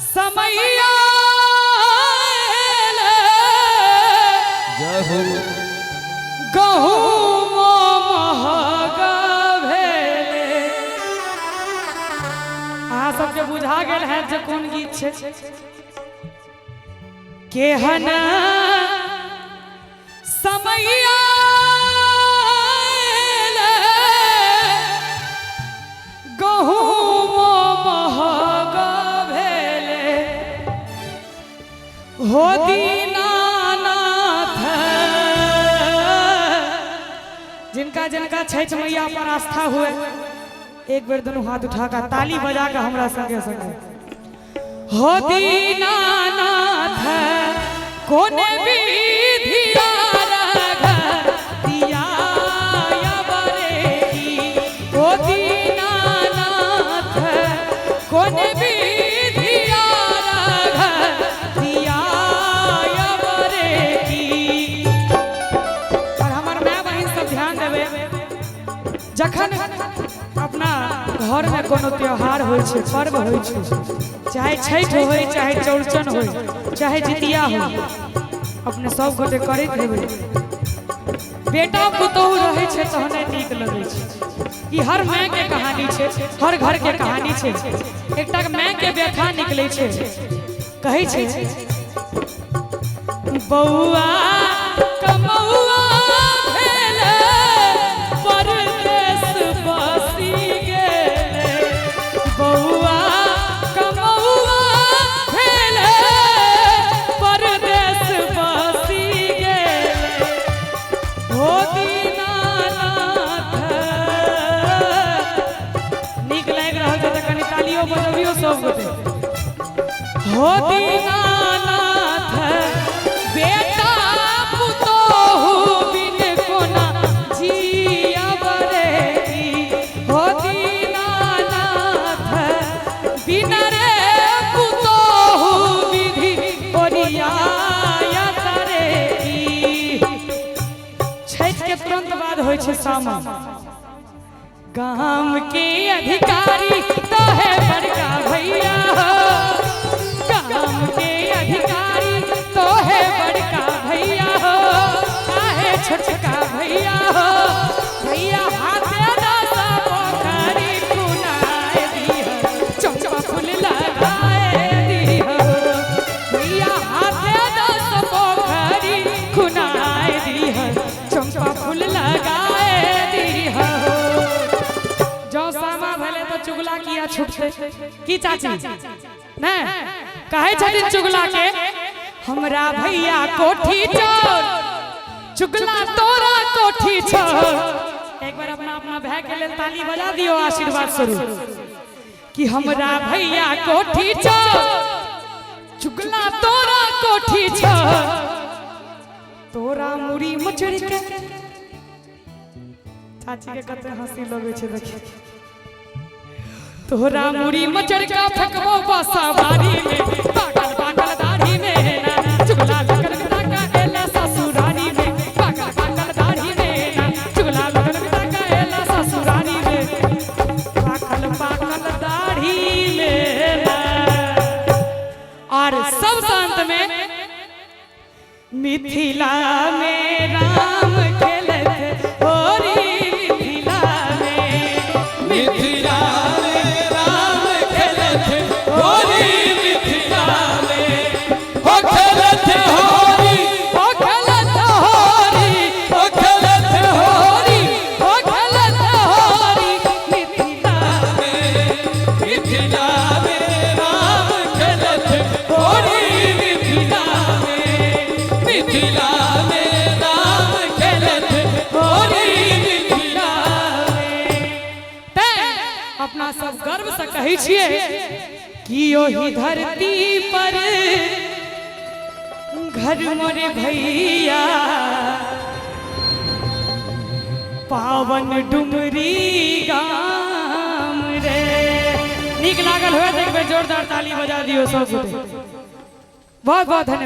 समैया गहूम महगा भेले। अहाँ सबके बुझा गेल है जे कोन गीत छै। केहन समैया गहूम महगा भेले हो दीनानाथ। जिनका जिनका छठ मैया पर आस्था हुए एक बेर दोनों हाथ उठाकर ताली बजा कर हमरा संगे संगे हो दीनानाथ कोने विधिया रघ दिया बरेगी। हो दीनानाथ कोने विधिया रघ दिया बरेगी। और हमार माय बहिन सब ध्यान देवे, जखन अपना घर में कोनो त्योहार होय छै, पर्व होय छै, चाहे छठ होय, चाहे चौड़चन होय, चाहे जितिया हो, अपने सब गोटे करैत हेबै। बेटा पुतहु रहे छै तहने नीक लगै छै। ई हर माय के कहानी छै, हर घर के कहानी छै। एकटा माय के व्यथा निकलै छै, कहै छै बौआ कमौआ भेले परदेस बसी गेले। बौआ कमौआ भेले परदेस बसी गेले हो दीनानाथ। नीक लागि रहल छै तऽ कनि तालियो बजबियो सब गोटे। हो दीनानाथ बेटा पुतहु बिन कोना जिया बरेगी। हो दीनानाथ बिन रे पुतहु विधि ओरियाया करेगी। छठ के तुरंत बाद होय छै सामा। गाम के अधिकारी तो है बड़का भैया हो, गाम के अधिकारी तो है बड़का भैया हो, काहे छोटका भैया हो। भैया हाथे दासा पोखरी कुनाए दिहो, चंपा फूल लगाए दिहो। भैया हाथे दासा पोखरी कुनाए दिहो, चंपा फूल लगाए दिहो। जो सामा भले तो चुगला किया छुटते की चाची ने कहे छथिन चुगला के हमरा भैया कोठी चोर, चुगला तोरा कोठी छोर। एक बार अपना अपना भाई के लिए ताली बजा दियो आशीर्वाद स्वरूप कि हमरा भैया कोठी चोर, चुगला तोरा कोठी छोर। तोरा मुड़ी मुचड़ के चाची के कते हंसी लगे छै देखिए। तोरा मुड़ी मचड़ का फेंकबो बसवारी में, पागल पागल दाढ़ी में ना चुगला लगन पिता का एला ससुरारी में। पागल पागल दाढ़ी में ना चुगला लगन पिता का एला ससुरारी में। पागल पागल दाढ़ी में ना। और सब शांत में मिथिला में राम खेलत होरी। मिथिला में मिथिला में राम खेलत होरी। मिथिला में हो खेलत होरी, हो खेलत होरी, हो खेलत होरी, हो खेलत होरी। मिथिला में मिथिला में राम खेलत होरी। मिथिला में मिथिला में राम खेलत होरी। मिथिला में अपना सब गर्व से कहै छियै कि ओही धरती पर घर मोरे भैया पावन डुमरी गाम रे। नीक लागल होय तो एक बेर जोरदार ताली बजा दियो सब गोटे। बहुत बहुत धन्यवाद।